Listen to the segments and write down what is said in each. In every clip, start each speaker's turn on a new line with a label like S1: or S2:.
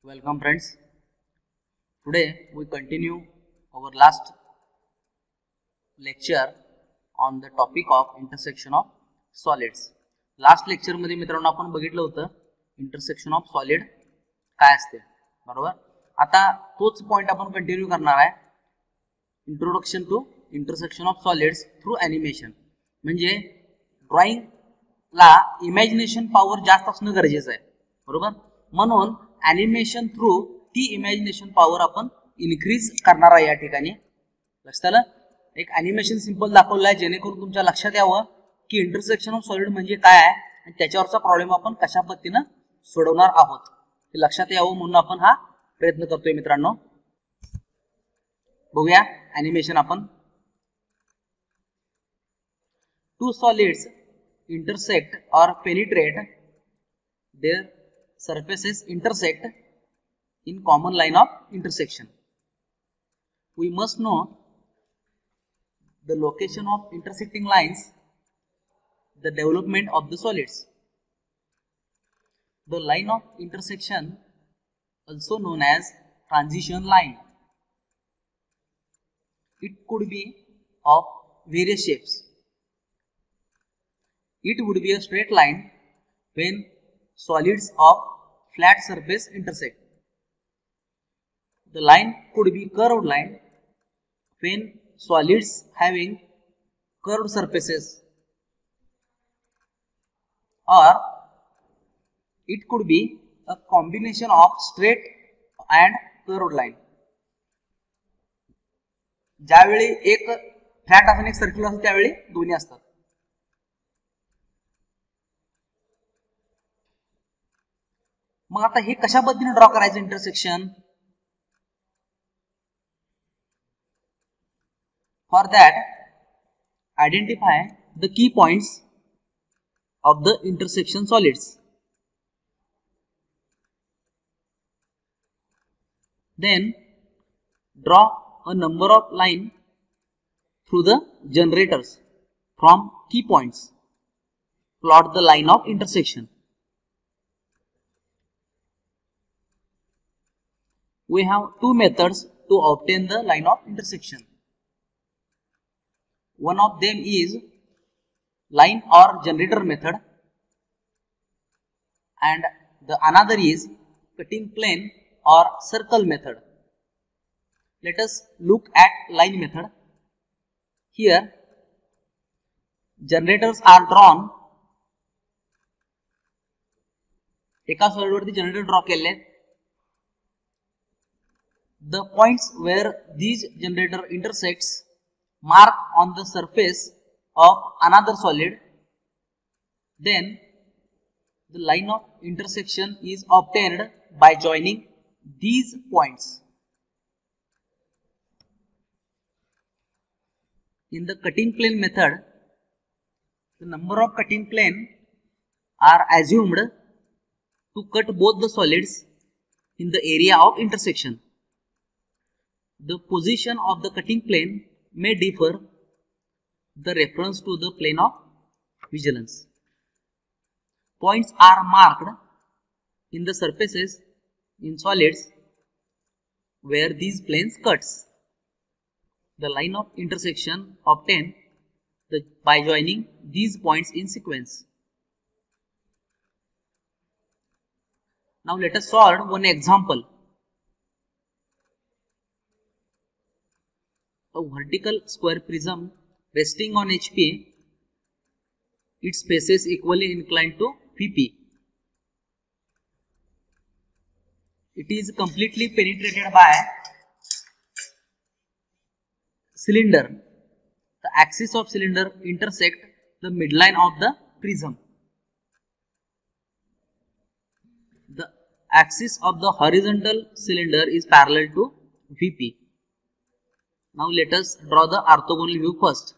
S1: Welcome friends. Today we continue our last lecture on the topic of intersection of solids. Last lecture मध्ये मित्रांनो आपण बघितलं होतं intersection of solid काय असते, बरोबर. आता तोच पॉइंट आपण कंटिन्यू करणार आहे. Introduction to intersection of solids through animation. म्हणजे ड्रॉइंगला इमॅजिनेशन पॉवर जास्त असणं गरजेचं आहे, बरोबर. म्हणून ॲनिमेशन थ्रू ती इमॅजिनेशन पॉवर आपण इन्क्रीज करणार आहे. या ठिकाणी लक्षात आलं. एक ॲनिमेशन सिंपल दाखवलं आहे जेणेकरून तुमच्या लक्षात यावं की इंटरसेक्शन ऑफ सॉलिड म्हणजे काय आहे आणि त्याच्यावरचा प्रॉब्लेम आपण कशा पद्धतीनं सोडवणार आहोत हे लक्षात यावं म्हणून आपण हा प्रयत्न करतोय. मित्रांनो बघूया ॲनिमेशन आपण. Two solids intersect or penetrate, their surfaces intersect in common line of intersection. We must know the location of intersecting lines, the development of the solids. The line of intersection, also known as transition line, it could be of various shapes. It would be a straight line when solids of flat surface intersect. The line could be curved line when solids having curved surfaces, or it could be a combination of straight and curved line. ज्यावेळी एक flat असं एक circular असतं त्यावेळी दोन्ही असतात. मग आता हे कशा पद्धतीने ड्रॉ करायचं intersection. For that identify the key points of the intersection solids. Then draw a number of line through the generators from key points. Plot the line of intersection. We have two methods to obtain the line of intersection. One of them is line or generator method, and the another is cutting plane or circle method. Let us look at line method. Here generators are drawn. एका solid वरती generator draw केले. The points where these generator intersects mark on the surface of another solid. Then the line of intersection is obtained by joining these points. In the cutting plane method, the number of cutting plane are assumed to cut both the solids in the area of intersection. The position of the cutting plane may differ the reference to the plane of vigilance. Points are marked in the surfaces in solids where these planes cuts. The line of intersection obtained by joining these points in sequence. Now let us solve one example. A vertical square prism resting on HP, its faces equally inclined to VP. It is completely penetrated by cylinder. The axis of cylinder intersect the midline of the prism. The axis of the horizontal cylinder is parallel to VP. Now let us draw the orthogonal view first.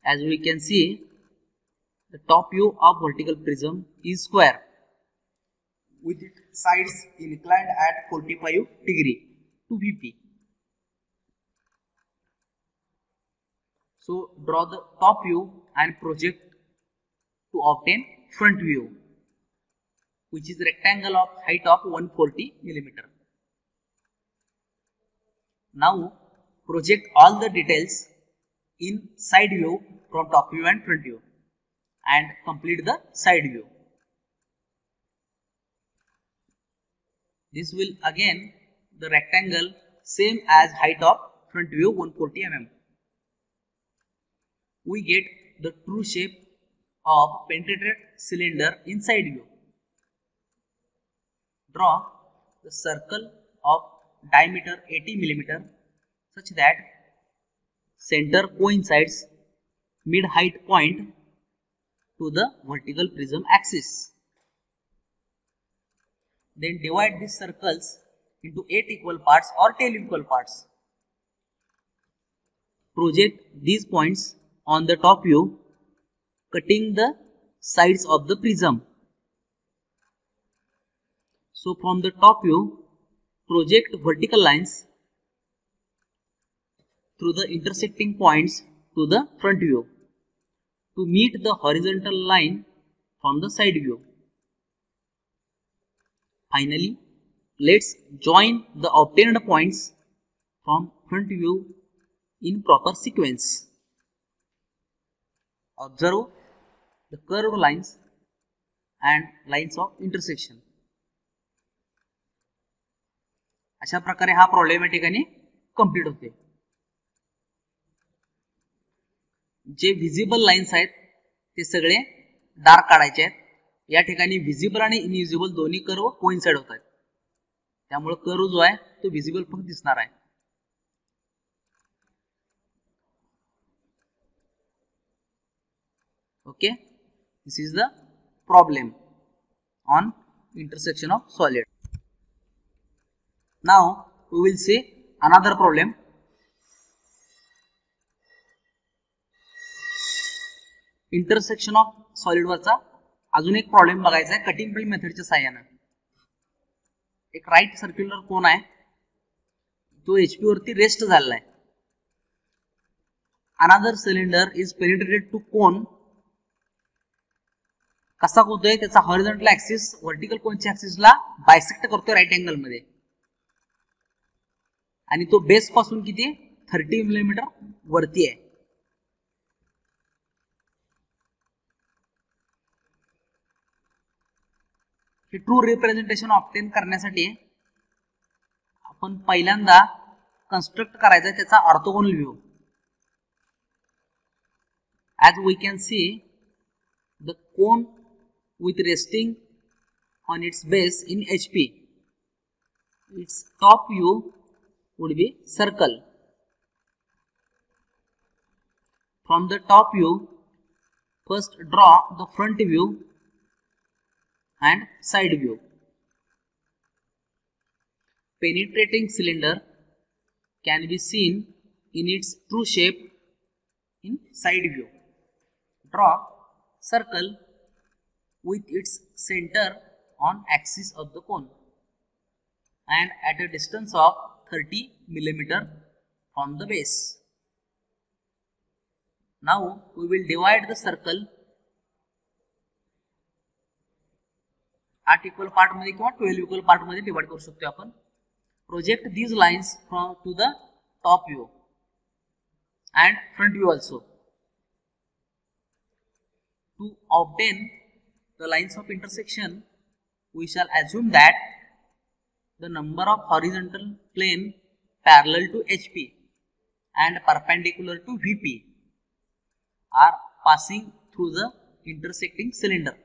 S1: As we can see, the top view of vertical prism is square with its sides inclined at 45 degree to VP. So draw the top view and project to obtain front view. which is rectangle of height of 140 millimeter. Now project all the details in side view from top view and front view and complete the side view. This will again the rectangle same as height of front view 140 mm. We get the true shape of penetrated cylinder in side view. Draw the circle of diameter 80 mm such that center coincides mid-height point to the vertical prism axis. Then divide these circles into 8 equal parts or 10 equal parts. Project these points on the top view, cutting the sides of the prism. So from the top view, project vertical lines through the intersecting points to the front view to meet the horizontal line from the side view. Finally, let's join the obtained points from front view in proper sequence. Observe the curved lines and lines of intersection. अशा प्रकारे हा problem या ठिकाणी complete होते. जे visible lines आहेत ते सगळे dark काढायचे आहेत. या ठिकाणी व्हिजिबल आणि इनव्हिजिबल दोन्ही कर्व कोइन्साइड होत आहेत, त्यामुळे कर्व जो आहे तो व्हिजिबल पण दिसणार आहे. Okay, this is the problem on intersection of solid. Now we will see another problem. Intersection of solid वरचा अजून एक प्रॉब्लेम बघायचा आहे कटिंग प्लेन मेथडच्या सहाय्याने. एक राईट सर्क्युलर कोन आहे, तो एचपी वरती रेस्ट झालेला आहे. Another cylinder is penetrated to cone. कसा होतोय, त्याचा हॉरिझॉन्टल ऍक्सिस व्हर्टिकल कोनच्या ऍक्सिसला बायसेक्ट करतोय राईट अँगल मध्ये, आणि तो बेस पासून किती 30 मिलीमीटर वरती आहे. हे ट्रू रिप्रेझेंटेशन ऑब्टेन करण्यासाठी आपण पहिल्यांदा कन्स्ट्रक्ट करायचा त्याचा orthogonal view. As we can see the cone with resting on its base in HP, its top view would be circle. From the top view, first draw the front view and side view. Penetrating cylinder can be seen in its true shape in side view. Draw circle with its center on axis of the cone and at a distance of 30 millimeter from the base. Now we will divide the circle 8 equal part मध्ये किंवा 12 equal part मध्ये divide करू शकतो आपण. Project these lines from to the top view and front view also. To obtain the lines of intersection, we shall assume that the number of horizontal plane parallel to HP and perpendicular to VP are passing through the intersecting cylinder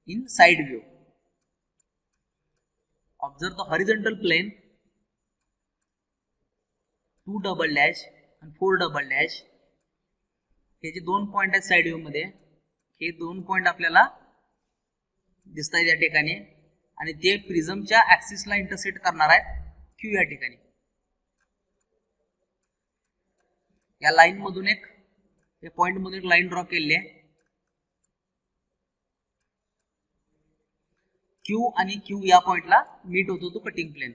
S1: in side view. Observe the horizontal plane 2 double dash and 4 double dash. हे जे दोन point आहेत side view मध्ये, हे दोन point आपल्याला दिसत आहेत या ठिकाणी, आणि ते प्रिझमच्या ऍक्सिसला इंटरसेक्ट करणार आहेत क्यू या ठिकाणी. या लाईन मधून एक पॉइंट मधून एक लाईन ड्रॉ केलेली आहे. क्यू आणि क्यू या पॉइंटला मीट होतो तो कटिंग प्लेन.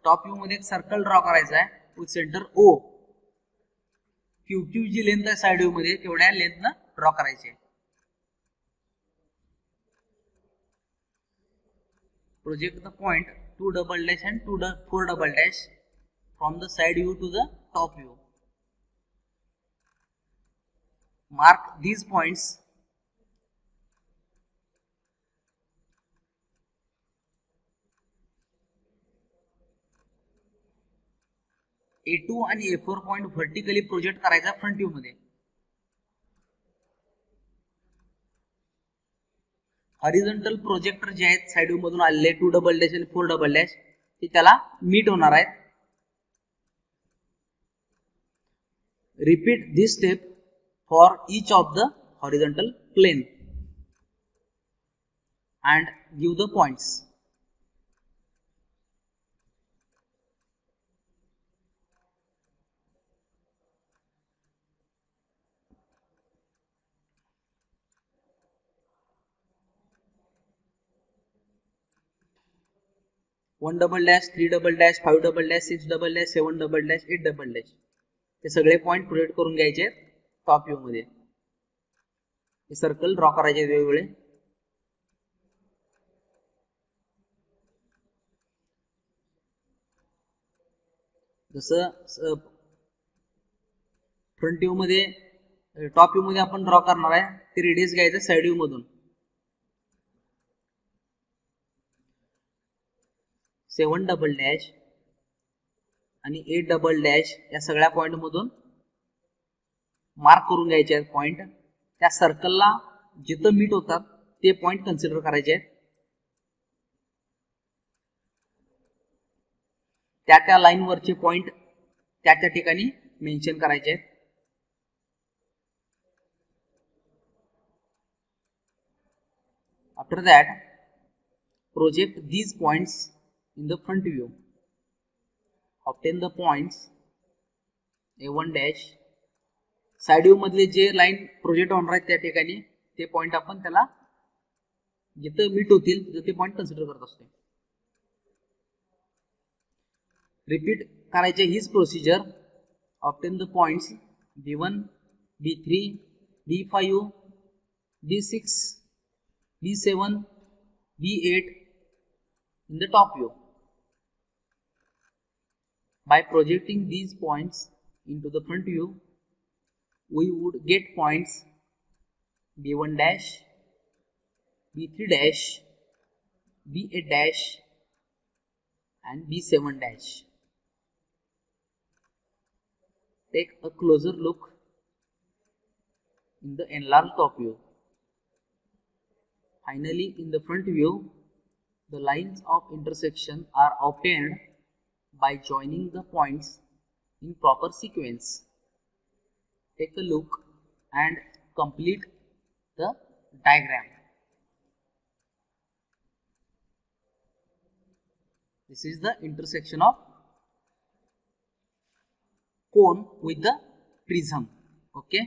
S1: टॉप व्ह्यू मध्ये एक सर्कल ड्रॉ करायचा आहे with centre O. Q G length आहे साइड व्ह्यू मध्ये तेवढ्या लेंथ न ड्रॉ करायची आहे. Project the point 2 double dash and 4 double dash from the side view to the top view. Mark these points A2 आणि A4 point vertically project करायचा front view मध्ये. Horizontal projector जे आहेत side view मधून आलेले 2 double dash आणि 4 double dash ते त्याला meet होणार आहेत. Repeat this step for each of the horizontal plane and give the points. One double dash 3 double dash 5 double dash 6 double dash 7 double dash 8 double dash हे सगळे point project करून घ्यायचे top view मध्ये. हे circle draw करायचे वेगवेगळे. जसं front view मध्ये top view मध्ये आपण ड्रॉ करणार आहे ते रेडियस घ्यायचं साइड व्ह्यू मधून 7 डबल डॅश आणि 8 डबल डॅश या सगळ्या पॉइंट मधून मार्क करून घ्यायचे आहेत पॉइंट. त्या सर्कलला जिथं मीट होतात ते पॉइंट कन्सिडर करायचे आहेत. त्या लाईन वरचे पॉइंट त्या ठिकाणी मेन्शन करायचे आहेत. After that project these points in the front view. Obtain the points A1 dash. Side view मधले जे लाईन प्रोजेक्ट होणार आहेत त्या ठिकाणी ते पॉइंट आपण त्याला जिथं मीट होतील तिथे ते पॉइंट कन्सिडर करत असतो. रिपीट करायचे हीच procedure. Obtain the points B1, B3, B5, B6, B7, B8 in the top view. By projecting these points into the front view, we would get points B1 dash, B3 dash, B8 dash and B7 dash. Take a closer look in the enlarged top view. Finally, in the front view, the lines of intersection are obtained by joining the points in proper sequence. Take a look and complete the diagram. This is the intersection of cone with the prism. Okay.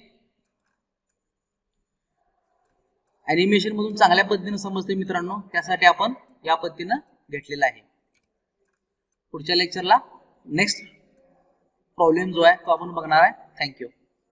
S1: Animation मधून चांगल्या पद्धतीने समजते मित्रांनो, त्यासाठी आपण या पद्धतीने घेतलेला आहे. पुढच्या लेक्चरला नेक्स्ट प्रॉब्लेम जो आहे तो आपण बघणार आहे. थँक्यू.